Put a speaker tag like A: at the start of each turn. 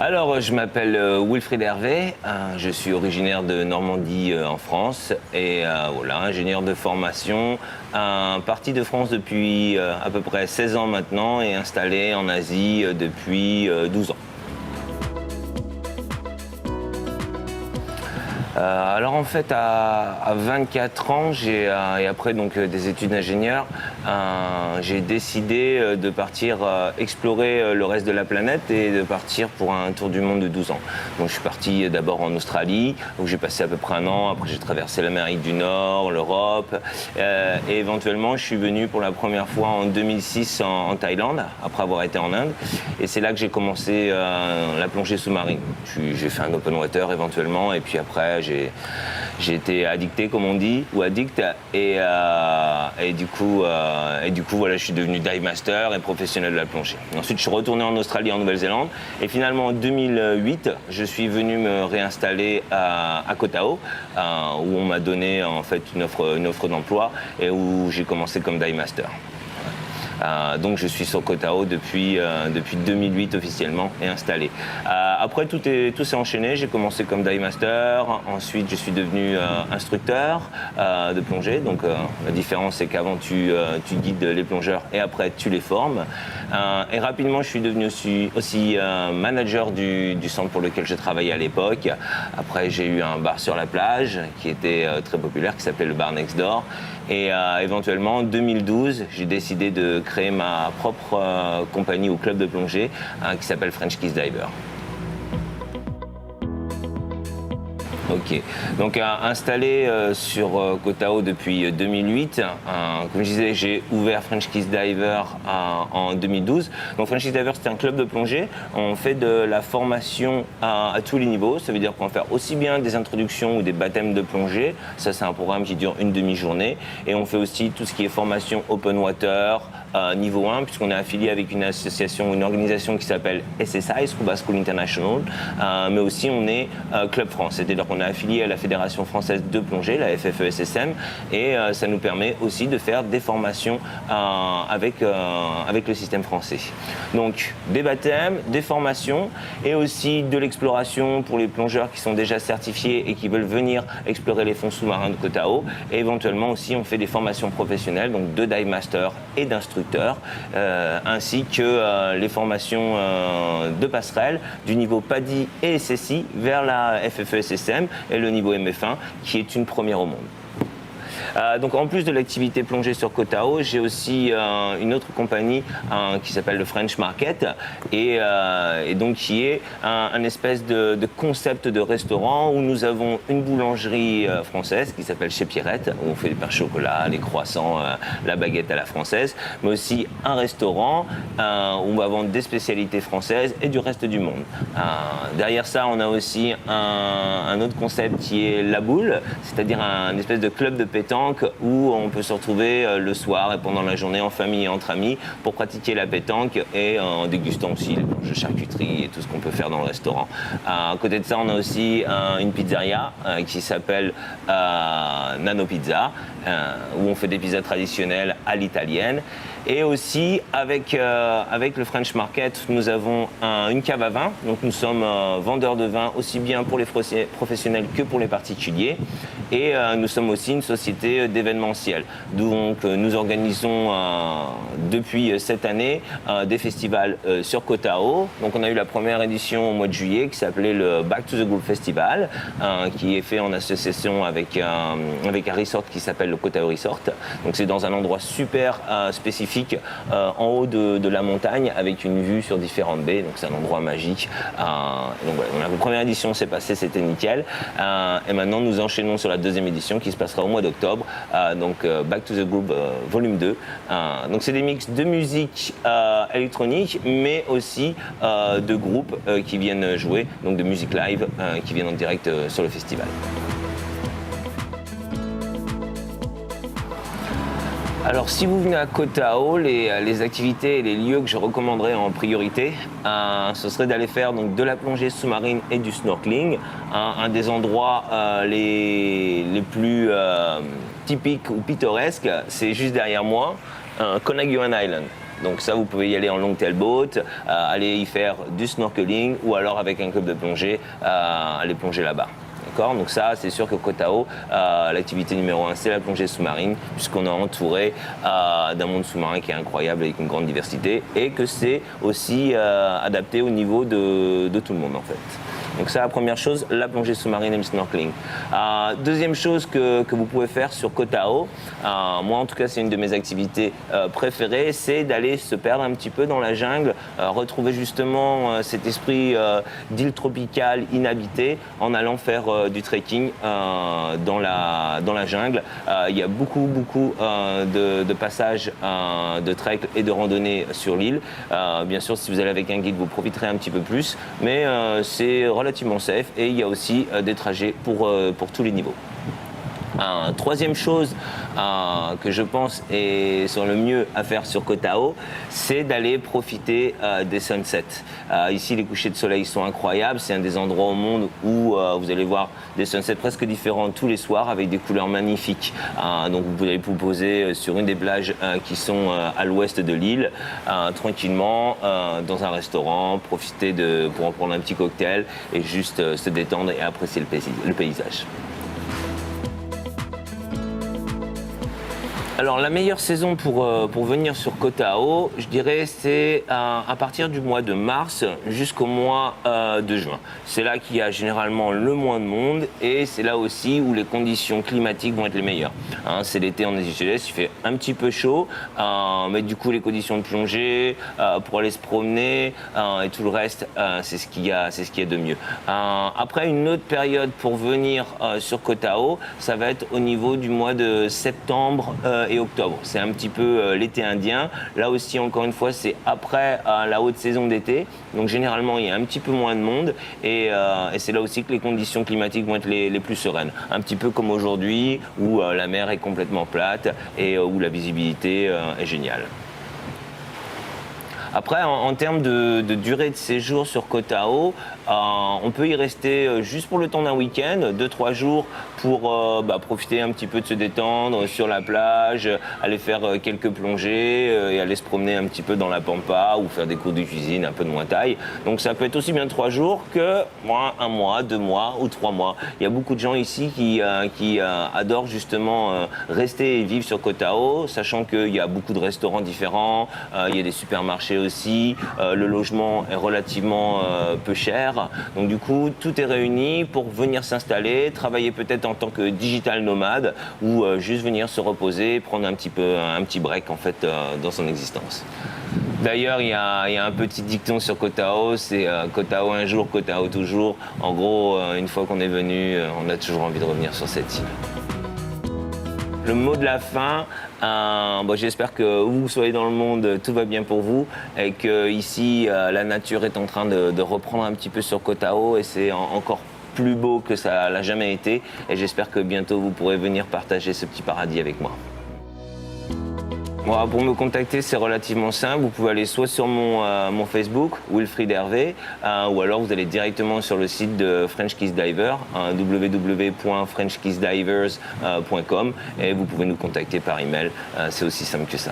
A: Alors, je m'appelle Wilfried Hervé, je suis originaire de Normandie en France et voilà, ingénieur de formation, parti de France depuis à peu près 16 ans maintenant et installé en Asie depuis 12 ans. Alors en fait, à 24 ans, et après donc, des études d'ingénieur, j'ai décidé de partir explorer le reste de la planète et de partir pour un tour du monde de 12 ans. Donc je suis parti d'abord en Australie, où j'ai passé à peu près un an. Après j'ai traversé l'Amérique du Nord, l'Europe, et éventuellement je suis venu pour la première fois en 2006 en Thaïlande, après avoir été en Inde. Et c'est là que j'ai commencé la plongée sous-marine. J'ai fait un open water éventuellement, et puis après j'ai été addicté, comme on dit, ou addict, et du coup voilà, je suis devenu dive master et professionnel de la plongée. Ensuite, je suis retourné en Australie, en Nouvelle-Zélande, et finalement en 2008, je suis venu me réinstaller à Koh Tao, où on m'a donné en fait une offre d'emploi et où j'ai commencé comme dive master. Donc je suis sur Koh Tao depuis 2008 officiellement et installé. Après tout s'est enchaîné, j'ai commencé comme dive master, ensuite je suis devenu instructeur de plongée. Donc la différence c'est qu'avant tu guides les plongeurs et après tu les formes. Et rapidement je suis devenu aussi manager du centre pour lequel je travaillais à l'époque. Après j'ai eu un bar sur la plage qui était très populaire, qui s'appelait le Bar Next Door. Et éventuellement en 2012 j'ai décidé de créer ma propre compagnie ou club de plongée qui s'appelle French Kiss Diver. Ok, donc installé sur Koh Tao depuis 2008, comme je disais, j'ai ouvert French Kiss Diver en 2012. Donc French Kiss Diver, c'est un club de plongée. On fait de la formation à tous les niveaux. Ça veut dire qu'on va faire aussi bien des introductions ou des baptêmes de plongée. Ça, c'est un programme qui dure une demi-journée. Et on fait aussi tout ce qui est formation open water, niveau 1, puisqu'on est affilié avec une association, une organisation qui s'appelle SSI, Scuba School International, mais aussi on est Club France, c'est-à-dire qu'on est affilié à la Fédération Française de Plongée, la FFESSM, et ça nous permet aussi de faire des formations avec le système français. Donc des baptêmes, des formations et aussi de l'exploration pour les plongeurs qui sont déjà certifiés et qui veulent venir explorer les fonds sous-marins de Koh Tao, et éventuellement aussi on fait des formations professionnelles, donc de dive master et d'instructeurs, ainsi que les formations de passerelle du niveau PADI et SSI vers la FFESSM et le niveau MF1 qui est une première au monde. Donc en plus de l'activité plongée sur Koh Tao, j'ai aussi une autre compagnie qui s'appelle le French Market et donc qui est un espèce de concept de restaurant où nous avons une boulangerie française qui s'appelle Chez Pierrette, où on fait du pain au chocolat, les croissants, la baguette à la française, mais aussi un restaurant où on va vendre des spécialités françaises et du reste du monde. Derrière ça, on a aussi un autre concept qui est La Boule, c'est-à-dire un espèce de club de pétanque où on peut se retrouver le soir et pendant la journée en famille et entre amis pour pratiquer la pétanque et en dégustant aussi les planches de charcuterie et tout ce qu'on peut faire dans le restaurant. À côté de ça, on a aussi une pizzeria qui s'appelle Nano Pizza, où on fait des pizzas traditionnelles à l'italienne. Et aussi, avec le French Market, nous avons une cave à vin. Donc nous sommes vendeurs de vin aussi bien pour les professionnels que pour les particuliers. Et nous sommes aussi une société d'événementiel. Donc nous organisons depuis cette année des festivals sur Koh Tao. Donc on a eu la première édition au mois de juillet qui s'appelait le Back to the Group Festival, qui est fait en association avec un resort qui s'appelle le Koh Tao Resort. Donc c'est dans un endroit super spécifique en haut de la montagne avec une vue sur différentes baies. Donc c'est un endroit magique. Donc voilà, la première édition s'est passée, c'était nickel. Et maintenant nous enchaînons sur la deuxième édition qui se passera au mois d'octobre. Donc Back to the Group volume 2. Donc c'est des mix de musique électronique mais aussi de groupes qui viennent jouer, donc de musique live qui viennent en direct sur le festival. Alors si vous venez à Koh Tao, les activités et les lieux que je recommanderais en priorité, ce serait d'aller faire donc, de la plongée sous-marine et du snorkeling. Un des endroits les plus typiques ou pittoresques, c'est juste derrière moi, Koh Naguan Island. Donc ça, vous pouvez y aller en long tailboat, aller y faire du snorkeling ou alors avec un club de plongée, aller plonger là-bas. Donc ça, c'est sûr que Koh Tao, l'activité numéro 1, c'est la plongée sous-marine, puisqu'on est entouré d'un monde sous-marin qui est incroyable avec une grande diversité et que c'est aussi adapté au niveau de tout le monde en fait. Donc ça, la première chose, la plongée sous-marine et le snorkeling. Deuxième chose que vous pouvez faire sur Koh Tao, moi en tout cas c'est une de mes activités préférées, c'est d'aller se perdre un petit peu dans la jungle, retrouver justement cet esprit d'île tropicale inhabitée en allant faire du trekking dans la jungle. Il y a beaucoup de passages de trek et de randonnée sur l'île. Bien sûr, si vous allez avec un guide, vous profiterez un petit peu plus, mais c'est relativement safe et il y a aussi des trajets pour tous les niveaux. Troisième chose que je pense est sur le mieux à faire sur Koh Tao, c'est d'aller profiter des sunsets. Ici, les couchers de soleil sont incroyables. C'est un des endroits au monde où vous allez voir des sunsets presque différents tous les soirs avec des couleurs magnifiques. Donc vous allez vous poser sur une des plages qui sont à l'ouest de l'île, tranquillement dans un restaurant, profiter pour en prendre un petit cocktail et juste se détendre et apprécier le paysage. Alors la meilleure saison pour venir sur Koh Tao, je dirais c'est à partir du mois de mars jusqu'au mois de juin. C'est là qu'il y a généralement le moins de monde et c'est là aussi où les conditions climatiques vont être les meilleures. C'est l'été en Asie Sud-Est, il fait un petit peu chaud, mais du coup les conditions de plongée, pour aller se promener et tout le reste, c'est ce qu'il y a de mieux. Après une autre période pour venir sur Koh Tao, ça va être au niveau du mois de septembre et octobre. C'est un petit peu l'été indien. Là aussi, encore une fois, c'est après la haute saison d'été. Donc généralement, il y a un petit peu moins de monde et c'est là aussi que les conditions climatiques vont être les plus sereines. Un petit peu comme aujourd'hui où la mer est complètement plate et où la visibilité est géniale. Après, en termes de durée de séjour sur Koh Tao, on peut y rester juste pour le temps d'un week-end, 2-3 jours pour profiter un petit peu de se détendre sur la plage, aller faire quelques plongées et aller se promener un petit peu dans la pampa ou faire des cours de cuisine, un peu de Muay Thai. Donc ça peut être aussi bien 3 jours que 1 mois, 2 mois ou 3 mois. Il y a beaucoup de gens ici qui adorent justement rester et vivre sur Koh Tao, sachant qu'il y a beaucoup de restaurants différents, il y a des supermarchés aussi, le logement est relativement peu cher. Donc du coup, tout est réuni pour venir s'installer, travailler peut-être en tant que digital nomade ou juste venir se reposer, prendre un petit break en fait dans son existence. D'ailleurs, il y a un petit dicton sur Koh Tao, c'est Koh Tao un jour, Koh Tao toujours. En gros, une fois qu'on est venu, on a toujours envie de revenir sur cette île. Le mot de la fin, j'espère que où vous soyez dans le monde, tout va bien pour vous et que ici la nature est en train de reprendre un petit peu sur Koh Tao et c'est encore plus beau que ça l'a jamais été et j'espère que bientôt vous pourrez venir partager ce petit paradis avec moi. Pour me contacter, c'est relativement simple. Vous pouvez aller soit sur mon Facebook, Wilfried Hervé, ou alors vous allez directement sur le site de French Kiss Diver, www.frenchkissdivers.com, et vous pouvez nous contacter par email. C'est aussi simple que ça.